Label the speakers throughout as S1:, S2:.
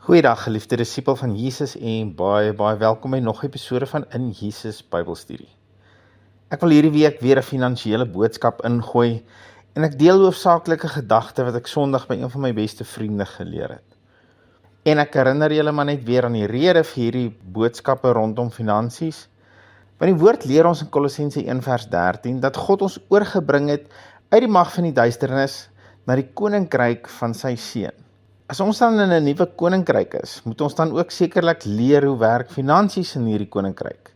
S1: Goeiedag geliefde disipel van Jesus en baie welkom by nog 'n episode van In Jesus Bybelstudie. Ek wil hierdie week weer 'n finansiële boodskap ingooi en ek deel hoofsaaklike gedagte wat ek Sondag by een van my beste vriende geleer het. En ek herinner julle maar net weer aan die rede vir hierdie boodskappe rondom finansies. Want die woord leer ons in Kolossense 1 vers 13 dat God ons oorgebring het uit die mag van die duisternis na die koninkryk van sy seun. As ons dan in 'n nuwe koninkryk is, moet ons dan ook sekerlik leer hoe werk finansies in hierdie koninkryk.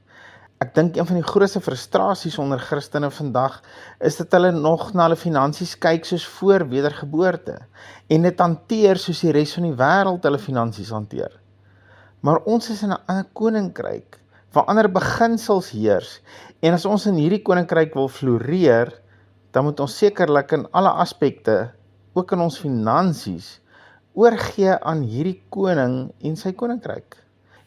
S1: Ek dink een van die grootste frustrasies onder Christene vandag is dat hulle nog na hulle finansies kyk soos voor wedergeboorte en dit hanteer soos die res van die wêreld hulle finansies hanteer. Maar ons is in 'n ander koninkryk waar ander beginsels heers en as ons in hierdie koninkryk wil floreer, dan moet ons sekerlik in alle aspekte, ook in ons finansies, oorgee aan hierdie koning en sy koninkryk.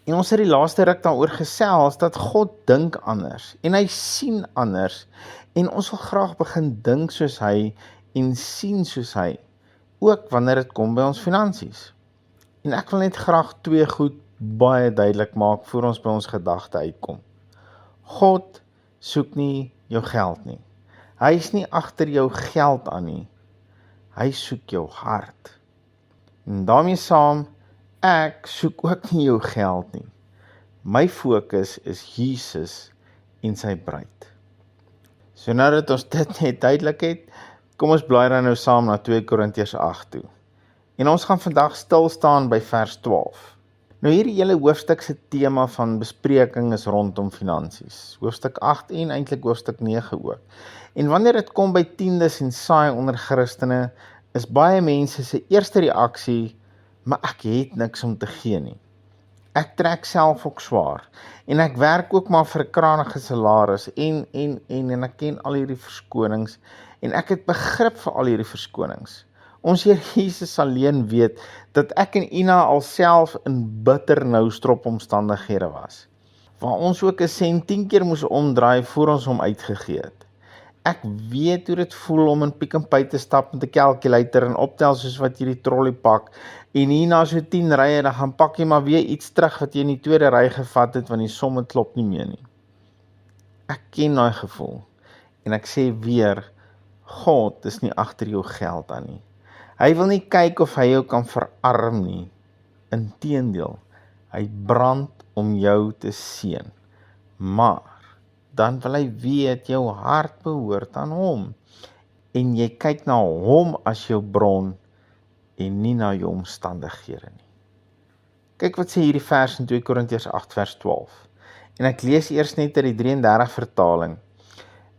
S1: En ons het die laaste ruk daaroor gesels dat God dink anders en hy sien anders en ons wil graag begin dink soos hy en sien soos hy, ook wanneer dit kom by ons finansies. En ek wil net graag twee goed baie duidelik maak voor ons by ons gedagte uitkom. God soek nie jou geld nie. Hy is nie agter jou geld aan nie. Hy soek jou hart. En daarmee saam, ek soek ook nie jou geld nie. My fokus is Jesus en sy bruid. So nou dat ons dit net duidelik het, kom ons blaai dan nou saam na 2 Korintiërs 8 toe. En ons gaan vandag stil staan by vers 12. Nou hierdie hele hoofstuk se tema van bespreking is rondom finansies. Hoofstuk 8 en eintlik hoofstuk 9 ook. En wanneer dit kom by tiendes en saai onder Christene, is baie mense se eerste reaksie, maar ek het niks om te gee nie. Ek trek self ook swaar, en ek werk ook maar vir 'n kranige salaris, en ek ken al hierdie verskonings, en ek het begrip vir al hierdie verskonings. Ons Here Jesus alleen weet, dat ek en Ina alself in bitter noustrop omstandighede was, waar ons ook 'n sent 10 keer moes omdraai, voor ons hom uitgegee het. Ek weet hoe dit voel om in Pick n Pay te stap met 'n calculator en optel soos wat jy die trolley pak en hier na so 10 rye dan gaan pak jy maar weer iets terug wat jy in die tweede ry gevat het want die somme klop nie meer nie. Ek ken daai gevoel en ek sê weer, God is nie agter jou geld aan nie. Hy wil nie kyk of hy jou kan verarm nie. Inteendeel, hy brand om jou te seën. Maar dan wil hy weet jou hart behoort aan hom en jy kyk na hom as jou bron en nie na jou omstandighede nie. Kyk wat sê hierdie vers in 2 Korintiërs 8 vers 12 en ek lees eers net uit die 33 vertaling,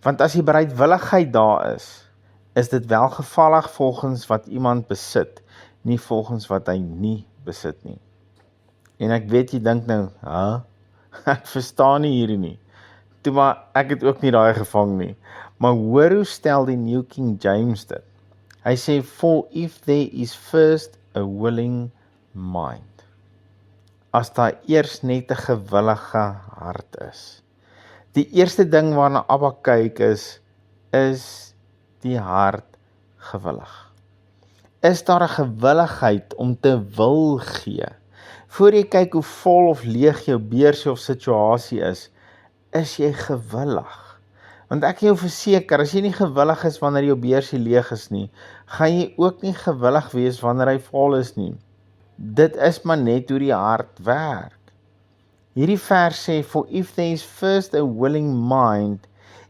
S1: want as die bereidwilligheid daar is dit welgevallig volgens wat iemand besit, nie volgens wat hy nie besit nie. En ek weet jy dink nou, ek verstaan nie hierdie nie. Toe maar, ek het ook nie daai gevang nie. Maar hoor hoe stel die New King James dit. Hy sê, for if there is first a willing mind. As daar eers net 'n gewillige hart is. Die eerste ding waarna Abba kyk is die hart gewillig. Is daar 'n gewilligheid om te wil gee? Voor jy kyk hoe vol of leeg jou beursie of situasie is jy gewillig? Want ek kan jou verseker, as jy nie gewillig is wanneer jou beursie leeg is nie, gaan jy ook nie gewillig wees wanneer hy vol is nie. Dit is maar net hoe die hart werk. Hierdie vers sê, for if there is first a willing mind,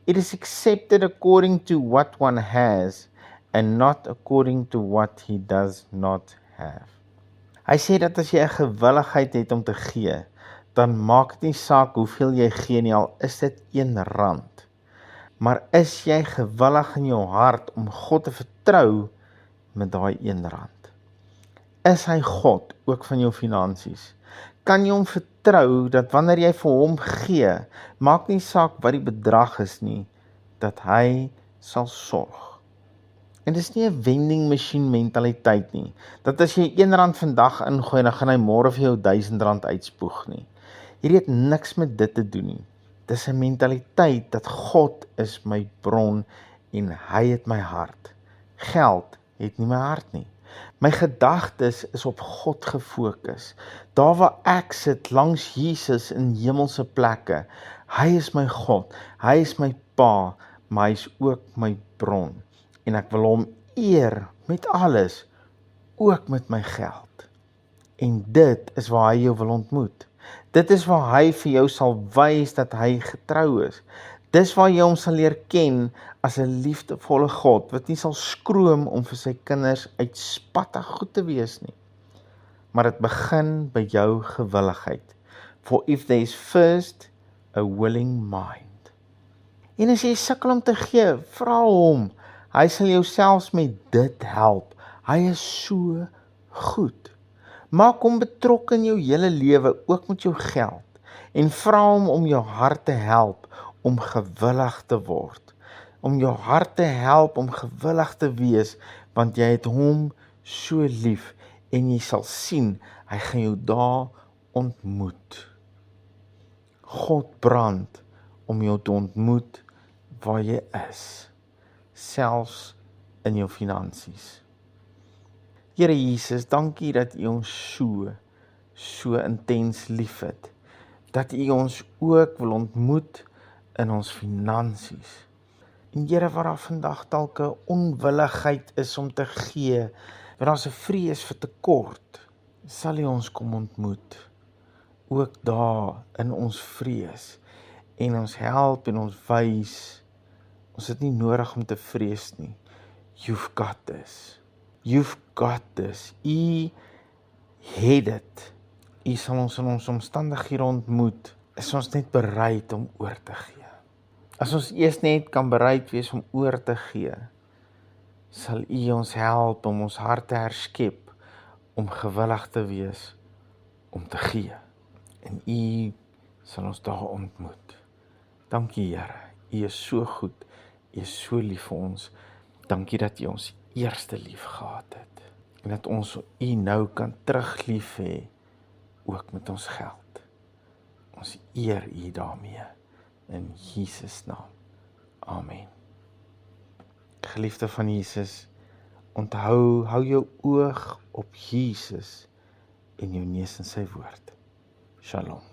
S1: it is accepted according to what one has, and not according to what he does not have. Hy sê dat as jy 'n gewilligheid het om te gee, dan maak dit nie saak hoeveel jy gee nie, al is dit R1. Maar is jy gewillig in jou hart om God te vertrou met daai R1? Is hy God ook van jou finansies? Kan jy hom vertrou dat wanneer jy vir hom gee, maak nie saak wat die bedrag is nie, dat hy sal sorg? En dis nie 'n vending machine mentaliteit nie, dat as jy R1 vandag ingooi, dan gaan hy môre vir jou R1000 uitspoeg nie. Hierdie het niks met dit te doen nie. Dis 'n mentaliteit dat God is my bron en hy het my hart. Geld het nie my hart nie. My gedagtes is op God gefokus. Daar waar ek sit langs Jesus in hemelse plekke. Hy is my God, hy is my Pa, maar hy is ook my bron. En ek wil hom eer met alles, ook met my geld. En dit is waar hy jou wil ontmoet. Dit is waar hy vir jou sal wys dat hy getrou is. Dis waar jy hom sal leer ken as 'n liefdevolle God, wat nie sal skroom om vir sy kinders uitspattig goed te wees nie. Maar dit begin by jou gewilligheid. For if there is first a willing mind. En as jy sukkel om te gee, vra hom. Hy sal jou selfs met dit help. Hy is so goed. Maak hom betrokke in jou hele lewe, ook met jou geld. En vra hom om jou hart te help om gewillig te word. Om jou hart te help om gewillig te wees, want jy het hom so lief en jy sal sien, hy gaan jou daar ontmoet. God brand om jou te ontmoet waar jy is, selfs in jou finansies. Here Jesus, dankie dat U ons so intens liefhet, dat U ons ook wil ontmoet in ons finansies. En Here, waar daar vandag dalk 'n onwilligheid is om te gee, waar daar 'n vrees vir tekort, sal U ons kom ontmoet, ook daar in ons vrees, en ons help en ons wys, ons het nie nodig om te vrees nie. You've got this. You've got this. U het dit. U sal ons in ons omstandighede ontmoet, is ons net bereid om oor te gee. As ons eers net kan bereid wees om oor te gee, sal U ons help om ons hart te herskep, om gewillig te wees, om te gee. En U sal ons daar ontmoet. Dankie Here, U is so goed, U is so lief vir ons. Dankie dat U ons eerste lief gehad het, en dat ons U nou kan terug lief hê, ook met ons geld. Ons eer U daarmee, in Jesus naam. Amen. Geliefde van Jesus, hou jou oog op Jesus en jou neus in sy woord. Shalom.